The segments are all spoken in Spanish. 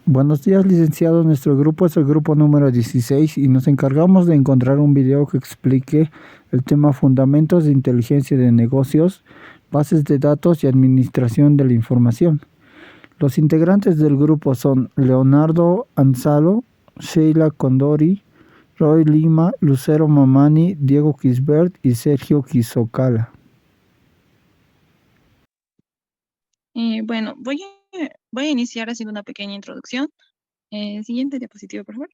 Buenos días, licenciado. Nuestro grupo es el grupo número 16 y nos encargamos de encontrar un video que explique el tema Fundamentos de Inteligencia de Negocios, Bases de Datos y Administración de la Información. Los integrantes del grupo son Leonardo Ansalo, Sheila Condori, Roy Lima, Lucero Mamani, Diego Quisbert y Sergio Quisocala. Bueno, voy a iniciar haciendo una pequeña introducción. Siguiente diapositiva, por favor.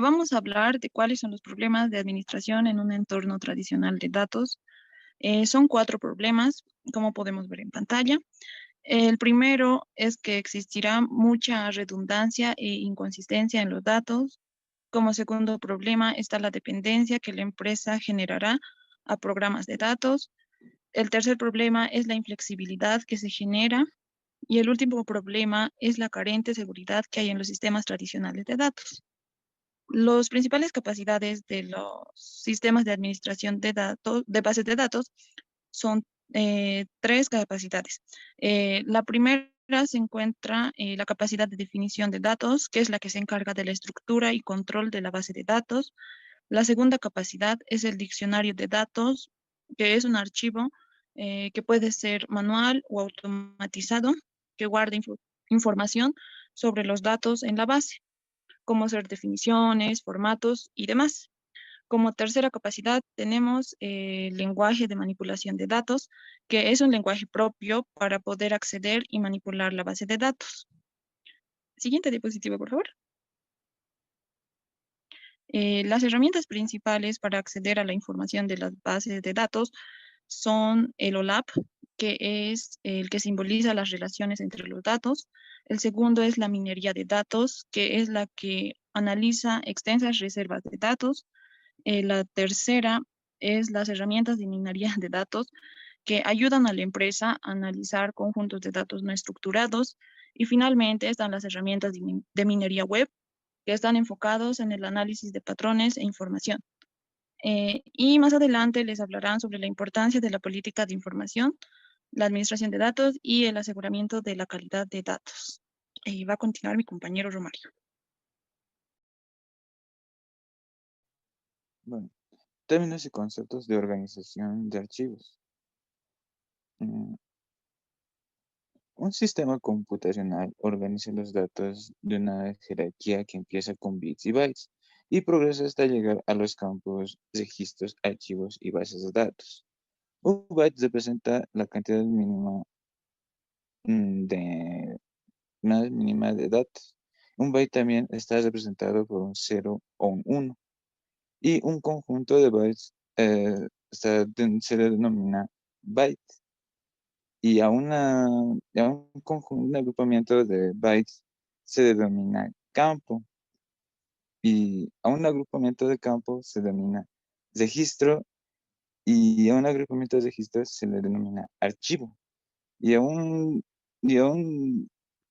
Vamos a hablar de cuáles son los problemas de administración en un entorno tradicional de datos. Son 4 problemas, como podemos ver en pantalla. El primero es que existirá mucha redundancia e inconsistencia en los datos. Como segundo problema está la dependencia que la empresa generará a programas de datos. El tercer problema es la inflexibilidad que se genera. Y el último problema es la carente seguridad que hay en los sistemas tradicionales de datos. Las principales capacidades de los sistemas de administración de datos, de bases de datos, son 3 capacidades. La primera se encuentra la capacidad de definición de datos, que es la que se encarga de la estructura y control de la base de datos. La segunda capacidad es el diccionario de datos, que es un archivo que puede ser manual o automatizado, que guarda información sobre los datos en la base, como ser definiciones, formatos y demás. Como tercera capacidad tenemos el lenguaje de manipulación de datos, que es un lenguaje propio para poder acceder y manipular la base de datos. Siguiente diapositiva, por favor. Las herramientas principales para acceder a la información de las bases de datos son el OLAP, que es el que simboliza las relaciones entre los datos. El segundo es la minería de datos, que es la que analiza extensas reservas de datos. La tercera es las herramientas de minería de datos, que ayudan a la empresa a analizar conjuntos de datos no estructurados. Y finalmente están las herramientas de minería web, que están enfocados en el análisis de patrones e información. Y más adelante les hablarán sobre la importancia de la política de información, la administración de datos y el aseguramiento de la calidad de datos. Va a continuar mi compañero Romario. Bueno, términos y conceptos de organización de archivos. Un sistema computacional organiza los datos de una jerarquía que empieza con bits y bytes y progresa hasta llegar a los campos, registros, archivos y bases de datos. Un byte representa la cantidad mínima de, más mínima de datos. Un byte también está representado por un 0 o un 1. Y un conjunto de bytes se le denomina byte. Y un agrupamiento de bytes se denomina campo. Y a un agrupamiento de campos se denomina registro. Y a un agrupamiento de registros se le denomina archivo. Y a un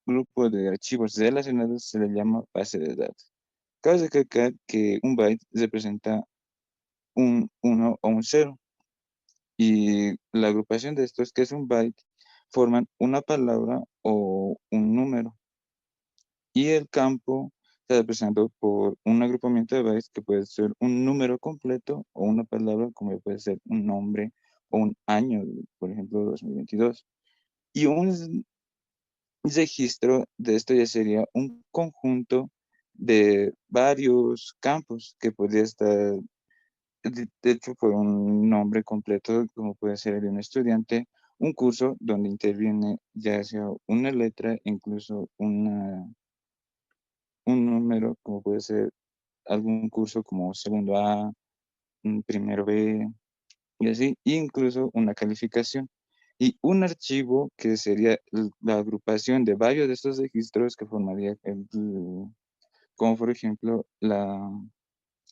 grupo de archivos relacionados se le llama base de datos. Cabe recalcar que un byte representa un 1 o un 0. Y la agrupación de estos, que es un byte, forman una palabra o un número. Y el campo está representado por un agrupamiento de bytes que puede ser un número completo o una palabra, como puede ser un nombre o un año, por ejemplo, 2022. Y un registro de esto ya sería un conjunto de varios campos que podría estar, de hecho, por un nombre completo, como puede ser el de un estudiante, un curso donde interviene ya sea una letra, incluso un número, como puede ser algún curso como segundo A, primero B, y así, e incluso una calificación. Y un archivo que sería la agrupación de varios de estos registros que formaría como por ejemplo la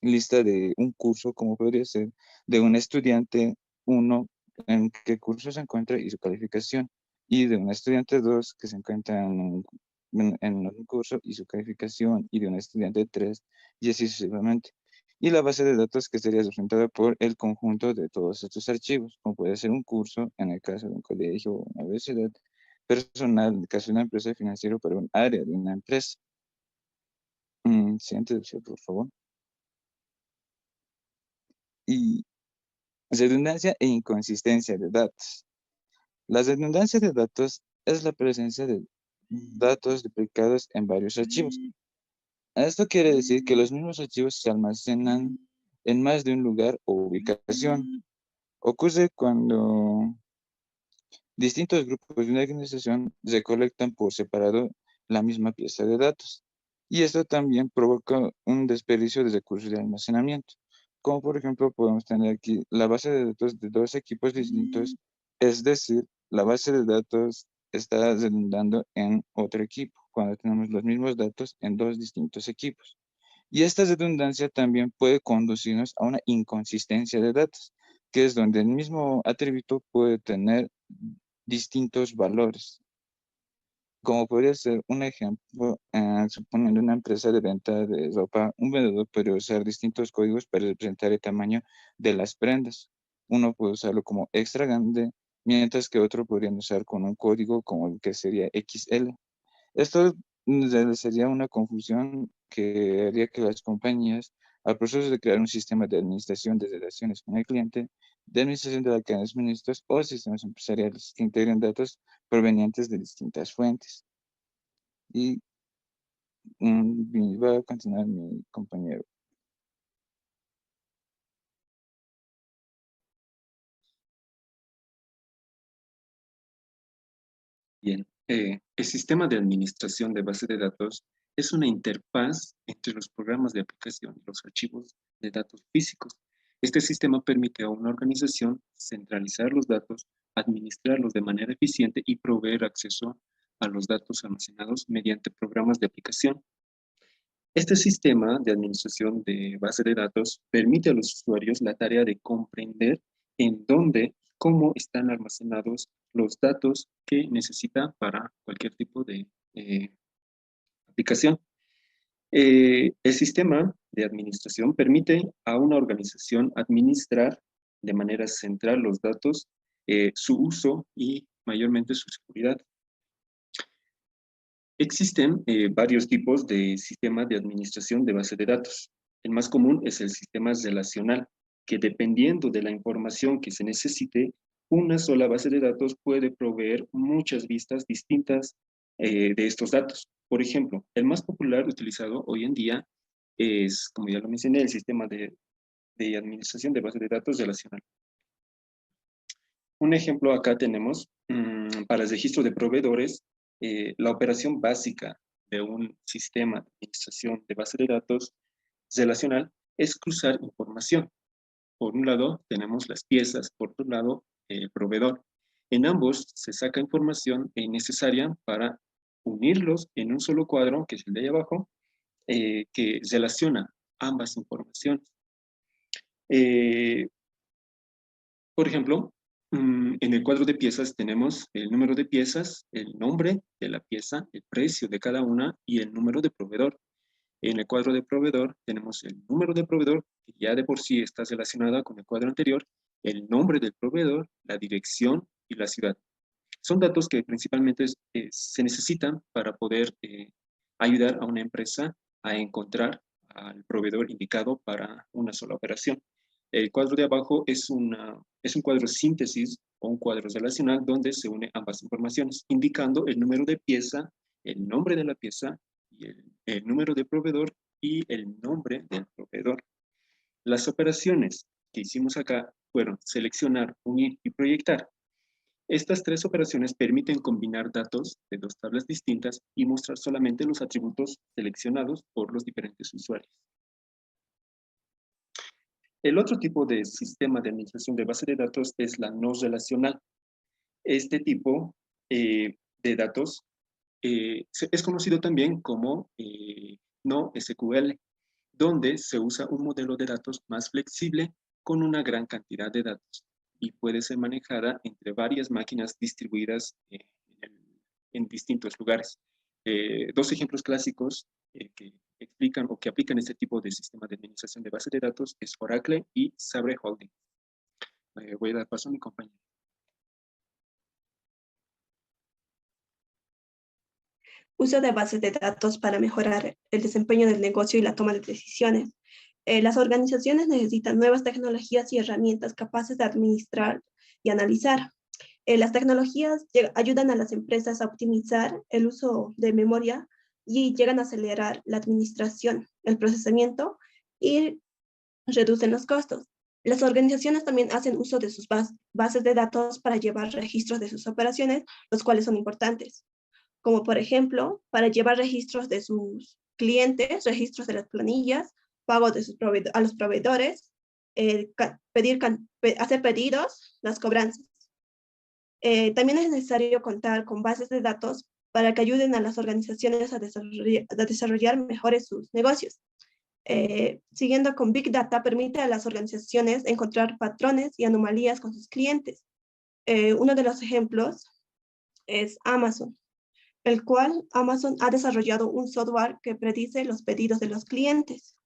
lista de un curso, como podría ser de un estudiante uno en qué curso se encuentra y su calificación, y de un estudiante 2 que se encuentra en un curso y su calificación, y de un estudiante 3 y así sucesivamente. Y la base de datos que sería representada por el conjunto de todos estos archivos, como puede ser un curso, en el caso de un colegio o una universidad, personal, en el caso de una empresa financiera, para un área de una empresa. Siguiente, por favor. Y redundancia e inconsistencia de datos. La redundancia de datos es la presencia de datos duplicados en varios archivos. Esto quiere decir que los mismos archivos se almacenan en más de un lugar o ubicación. Ocurre cuando distintos grupos de una organización recolectan por separado la misma pieza de datos. Y esto también provoca un desperdicio de recursos de almacenamiento. Como por ejemplo podemos tener aquí la base de datos de dos equipos distintos, es decir, la base de datos está redundando en otro equipo, cuando tenemos los mismos datos en dos distintos equipos. Y esta redundancia también puede conducirnos a una inconsistencia de datos, que es donde el mismo atributo puede tener distintos valores. Como podría ser un ejemplo, suponiendo una empresa de venta de ropa, un vendedor puede usar distintos códigos para representar el tamaño de las prendas. Uno puede usarlo como extra grande, mientras que otro podrían usar con un código como el que sería XL. Esto sería una confusión que haría que las compañías, al proceso de crear un sistema de administración de relaciones con el cliente, de administración de la cadena de suministros o sistemas empresariales que integren datos provenientes de distintas fuentes. Y va a continuar mi compañero. Bien, el sistema de administración de base de datos es una interfaz entre los programas de aplicación y los archivos de datos físicos. Este sistema permite a una organización centralizar los datos, administrarlos de manera eficiente y proveer acceso a los datos almacenados mediante programas de aplicación. Este sistema de administración de base de datos permite a los usuarios la tarea de comprender en dónde y cómo están almacenados los datos que necesita para cualquier tipo de aplicación. El sistema de administración permite a una organización administrar de manera central los datos, su uso y mayormente su seguridad. Existen varios tipos de sistemas de administración de base de datos. El más común es el sistema relacional, que dependiendo de la información que se necesite, una sola base de datos puede proveer muchas vistas distintas de estos datos. Por ejemplo, el más popular utilizado hoy en día es, como ya lo mencioné, el sistema de administración de base de datos relacional. Un ejemplo acá tenemos para el registro de proveedores, la operación básica de un sistema de administración de base de datos relacional es cruzar información. Por un lado tenemos las piezas, por otro lado el proveedor. En ambos se saca información necesaria para unirlos en un solo cuadro, que es el de ahí abajo, que relaciona ambas informaciones. Por ejemplo, en el cuadro de piezas tenemos el número de piezas, el nombre de la pieza, el precio de cada una y el número de proveedor. En el cuadro de proveedor tenemos el número de proveedor, que ya de por sí está relacionada con el cuadro anterior, el nombre del proveedor, la dirección y la ciudad. Son datos que principalmente se necesitan para poder ayudar a una empresa a encontrar al proveedor indicado para una sola operación. El cuadro de abajo es un cuadro síntesis o un cuadro relacional donde se unen ambas informaciones, indicando el número de pieza, el nombre de la pieza, y el número de proveedor y el nombre del proveedor. Las operaciones que hicimos acá fueron seleccionar, unir y proyectar. Estas tres operaciones permiten combinar datos de dos tablas distintas y mostrar solamente los atributos seleccionados por los diferentes usuarios. El otro tipo de sistema de administración de base de datos es la no relacional. Este tipo de datos es conocido también como no SQL, donde se usa un modelo de datos más flexible con una gran cantidad de datos y puede ser manejada entre varias máquinas distribuidas en distintos lugares. Dos ejemplos clásicos que explican o que aplican este tipo de sistema de administración de base de datos es Oracle y Sabre Holding. Voy a dar paso a mi compañero. Uso de bases de datos para mejorar el desempeño del negocio y la toma de decisiones. Las organizaciones necesitan nuevas tecnologías y herramientas capaces de administrar y analizar. Las tecnologías ayudan a las empresas a optimizar el uso de memoria y llegan a acelerar la administración, el procesamiento y reducen los costos. Las organizaciones también hacen uso de sus bases de datos para llevar registros de sus operaciones, los cuales son importantes, como por ejemplo, para llevar registros de sus clientes, registros de las planillas, pagos de a los proveedores, hacer pedidos, las cobranzas. También es necesario contar con bases de datos para que ayuden a las organizaciones a desarrollar mejores sus negocios. Siguiendo con Big Data, permite a las organizaciones encontrar patrones y anomalías con sus clientes. Uno de los ejemplos es Amazon, el cual Amazon ha desarrollado un software que predice los pedidos de los clientes.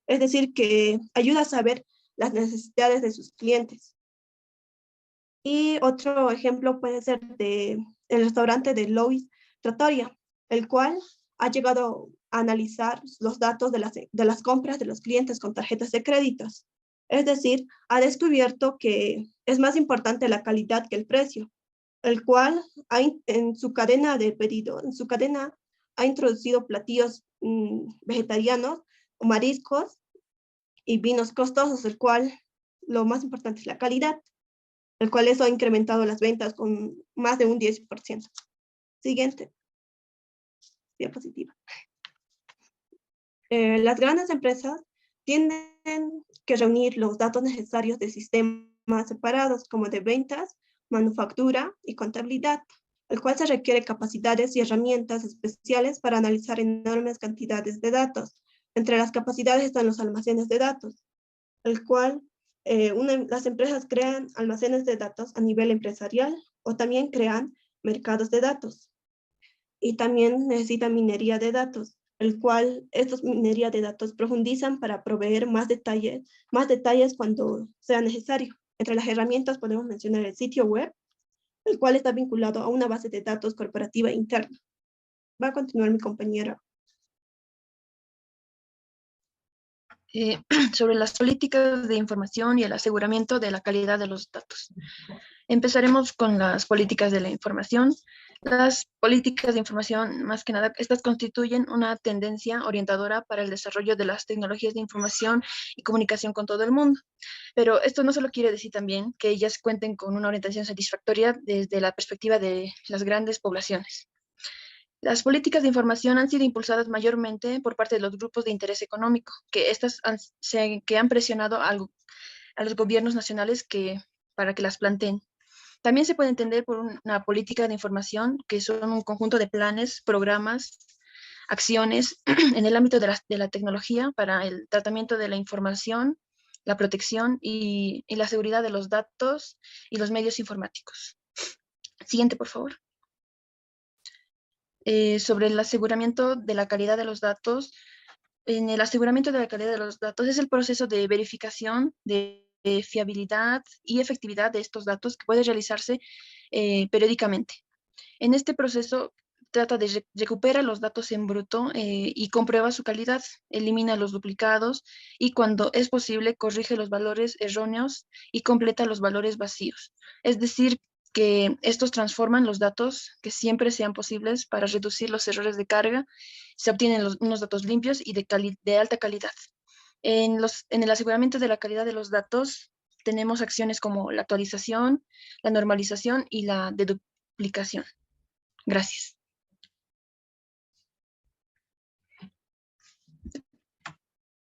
Es decir, que ayuda a saber las necesidades de sus clientes. Y otro ejemplo puede ser el restaurante de Lois Trattoria, el cual ha llegado a analizar los datos de las compras de los clientes con tarjetas de créditos. Es decir, ha descubierto que es más importante la calidad que el precio, el cual en su cadena de pedido, en su cadena ha introducido platillos vegetarianos, mariscos y vinos costosos, el cual lo más importante es la calidad, el cual eso ha incrementado las ventas con más de un 10%. Siguiente diapositiva. Las grandes empresas tienen que reunir los datos necesarios de sistemas separados como de ventas, manufactura y contabilidad, el cual se requiere capacidades y herramientas especiales para analizar enormes cantidades de datos. Entre las capacidades están los almacenes de datos, el cual las empresas crean almacenes de datos a nivel empresarial o también crean mercados de datos. Y también necesitan minería de datos, el cual estos minería de datos profundizan para proveer más detalles cuando sea necesario. Entre las herramientas podemos mencionar el sitio web, el cual está vinculado a una base de datos corporativa interna. Va a continuar mi compañera. Sobre las políticas de información y el aseguramiento de la calidad de los datos. Empezaremos con las políticas de la información. Las políticas de información, más que nada, estas constituyen una tendencia orientadora para el desarrollo de las tecnologías de información y comunicación con todo el mundo. Pero esto no solo quiere decir también que ellas cuenten con una orientación satisfactoria desde la perspectiva de las grandes poblaciones. Las políticas de información han sido impulsadas mayormente por parte de los grupos de interés económico, que han presionado a los gobiernos nacionales para que las planteen. También se puede entender por una política de información que son un conjunto de planes, programas, acciones en el ámbito de la tecnología para el tratamiento de la información, la protección y la seguridad de los datos y los medios informáticos. Siguiente, por favor. Sobre el aseguramiento de la calidad de los datos. En el aseguramiento de la calidad de los datos es el proceso de verificación de fiabilidad y efectividad de estos datos que puede realizarse periódicamente. En este proceso trata de recuperar los datos en bruto y comprueba su calidad, elimina los duplicados y cuando es posible corrige los valores erróneos y completa los valores vacíos. Es decir, que estos transforman los datos que siempre sean posibles para reducir los errores de carga. Se obtienen unos datos limpios y de alta calidad. En el aseguramiento de la calidad de los datos tenemos acciones como la actualización, la normalización y la deduplicación. Gracias.